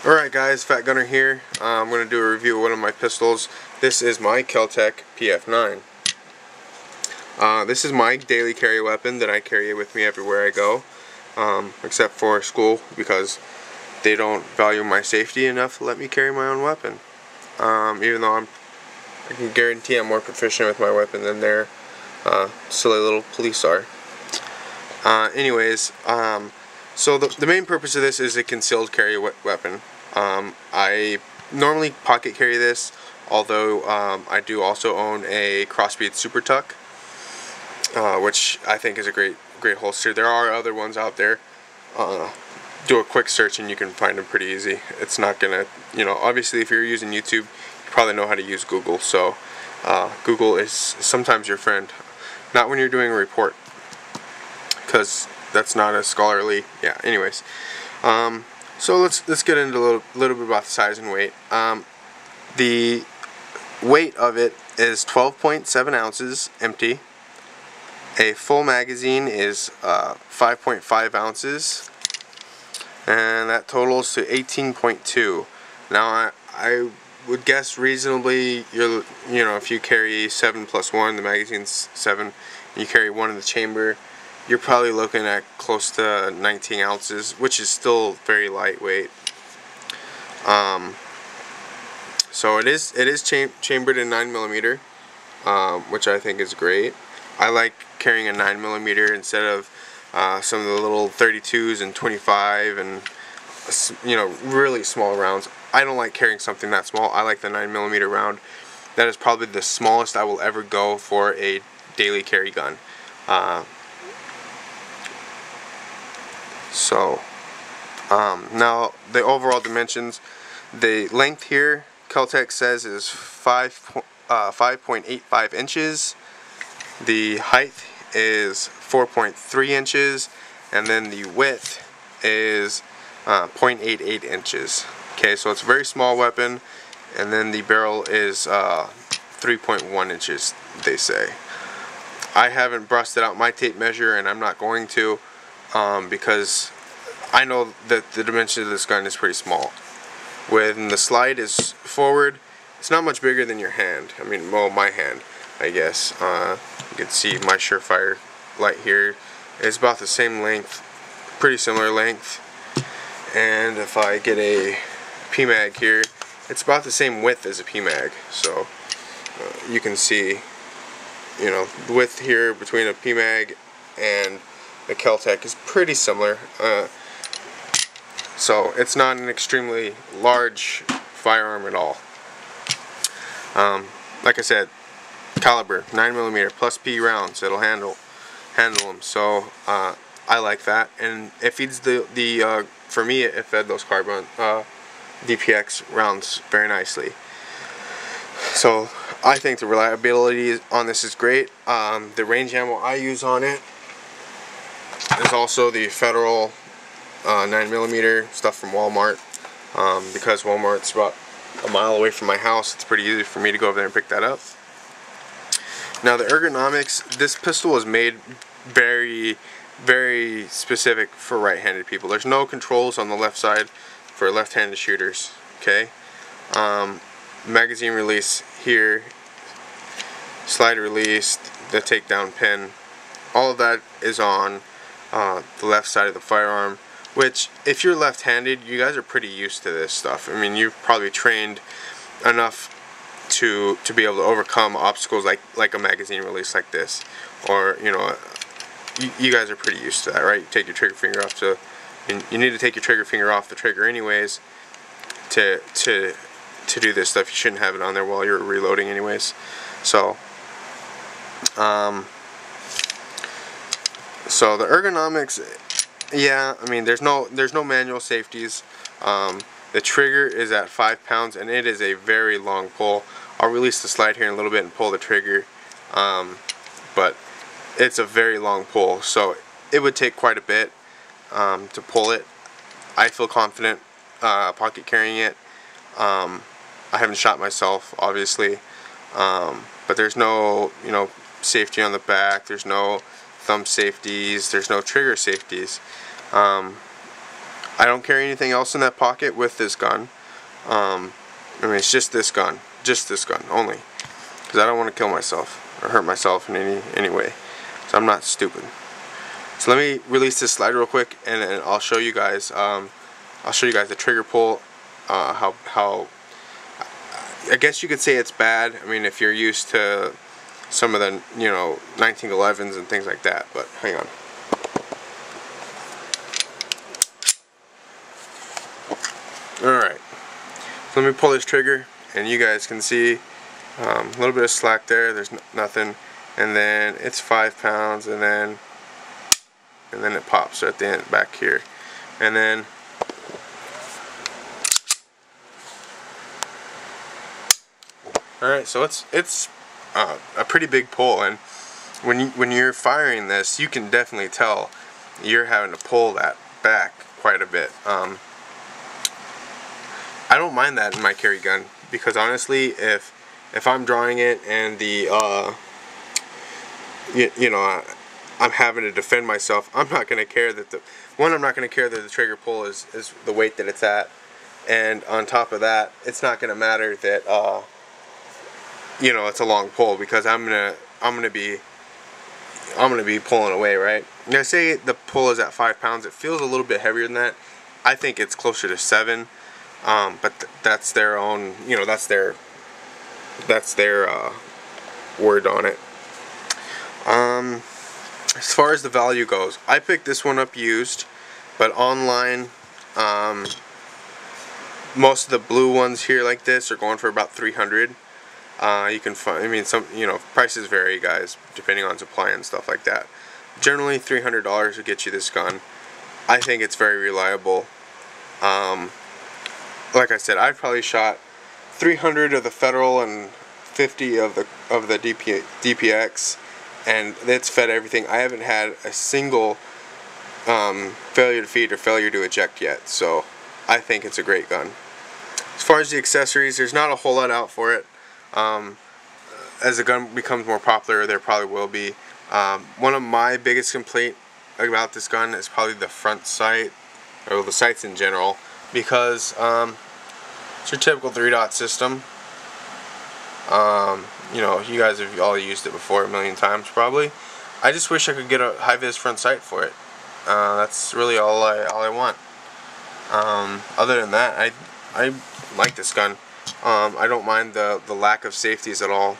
Alright guys, Fat Gunner here. I'm going to do a review of one of my pistols. This is my Keltec PF-9. This is my daily carry weapon that I carry with me everywhere I go, except for school, because they don't value my safety enough to let me carry my own weapon. Even though I can guarantee I'm more proficient with my weapon than their silly little police are. So the main purpose of this is a concealed carry weapon. I normally pocket carry this, although I do also own a Crossbead Super Tuck, which I think is a great holster. There are other ones out there. Do a quick search and you can find them pretty easy. It's not gonna, obviously if you're using YouTube, you probably know how to use Google. So Google is sometimes your friend, not when you're doing a report, because that's not as scholarly. Yeah. Anyways, so let's get into a little bit about the size and weight. The weight of it is 12.7 ounces empty. A full magazine is 5.5 ounces, and that totals to 18.2. Now I would guess reasonably, if you carry 7 plus 1, the magazine's 7, and you carry 1 in the chamber, you're probably looking at close to 19 ounces, which is still very lightweight. So it is chambered in 9mm, which I think is great. I like carrying a 9mm instead of some of the little 32s and 25 and really small rounds. I don't like carrying something that small. I like the 9mm round. That is probably the smallest I will ever go for a daily carry gun. Now the overall dimensions, the length here, Keltec says, is 5.85 inches. The height is 4.3 inches, and then the width is 0.88 inches. Okay, so it's a very small weapon, and then the barrel is 3.1 inches, they say. I haven't busted out my tape measure, and I'm not going to, because I know that the dimension of this gun is pretty small. When the slide is forward, it's not much bigger than your hand. I mean, well, my hand, I guess. You can see my Surefire light here. It's about the same length, pretty similar length. And if I get a PMag here, it's about the same width as a PMag. So you can see, the width here between a PMag and a Keltec is pretty similar. So it's not an extremely large firearm at all. Like I said, caliber 9mm plus P rounds. It'll handle them. So I like that, and it feeds for me it fed those carbon DPX rounds very nicely. So I think the reliability on this is great. The range ammo I use on it is also the Federal 9mm stuff from Walmart, because Walmart's about a mile away from my house. It's pretty easy for me to go over there and pick that up. Now the ergonomics, this pistol was made very, very specific for right-handed people. There's no controls on the left side for left-handed shooters. Okay, magazine release here, slide release, the takedown pin, all of that is on the left side of the firearm, which if you're left-handed, you guys are pretty used to this stuff. I mean, you've probably trained enough to be able to overcome obstacles like a magazine release like this, or you guys are pretty used to that, right? You take your trigger finger off you need to take your trigger finger off the trigger anyways to do this stuff. You shouldn't have it on there while you're reloading anyways. So so the ergonomics, yeah, I mean, there's no manual safeties. The trigger is at 5 pounds, and it is a very long pull. I'll release the slide here in a little bit and pull the trigger, but it's a very long pull, so it would take quite a bit to pull it. I feel confident pocket carrying it. I haven't shot myself, obviously, but there's no safety on the back. There's no thumb safeties. There's no trigger safeties. I don't carry anything else in that pocket with this gun. I mean, it's just this gun only, because I don't want to kill myself or hurt myself in any way. So I'm not stupid. So let me release this slide real quick, and then I'll show you guys. I'll show you guys the trigger pull. How I guess you could say it's bad. I mean, if you're used to some of the 1911s and things like that. But hang on. Alright, so let me pull this trigger, and you guys can see a little bit of slack there. There's nothing, and then it's 5 pounds, and then it pops at the end back here, and then alright, so it's a pretty big pull, and when you're firing this, you can definitely tell you're having to pull that back quite a bit. I don't mind that in my carry gun, because honestly, if I'm drawing it and the I'm having to defend myself, I'm not going to care that I'm not going to care that the trigger pull is the weight that it's at, and on top of that, it's not going to matter that it's a long pull, because I'm gonna be pulling away, right? Now, say the pull is at 5 pounds, it feels a little bit heavier than that. I think it's closer to 7. But that's their own, that's their word on it. As far as the value goes, I picked this one up used, but online, most of the blue ones here like this are going for about $300. You can find, I mean, some, prices vary, guys, depending on supply and stuff like that. Generally, $300 will get you this gun. I think it's very reliable. Like I said, I've probably shot 300 of the Federal and 50 of the DPX, and it's fed everything. I haven't had a single failure to feed or failure to eject yet, so I think it's a great gun. As far as the accessories, there's not a whole lot out for it. As the gun becomes more popular, there probably will be. One of my biggest complaints about this gun is probably the front sight, or the sights in general, because it's your typical 3-dot system. You guys have all used it before a million times probably. I just wish I could get a high-vis front sight for it. That's really all I want. Other than that, I like this gun. I don't mind the lack of safeties at all,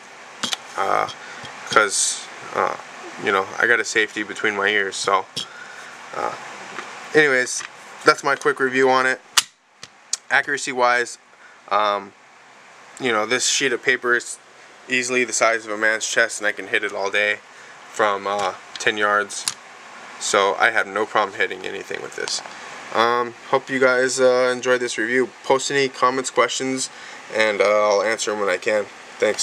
because I got a safety between my ears. So anyways, that's my quick review on it. Accuracy wise, this sheet of paper is easily the size of a man's chest, and I can hit it all day from 10 yards, so I have no problem hitting anything with this. Hope you guys enjoyed this review. Post any comments, questions, and I'll answer them when I can. Thanks.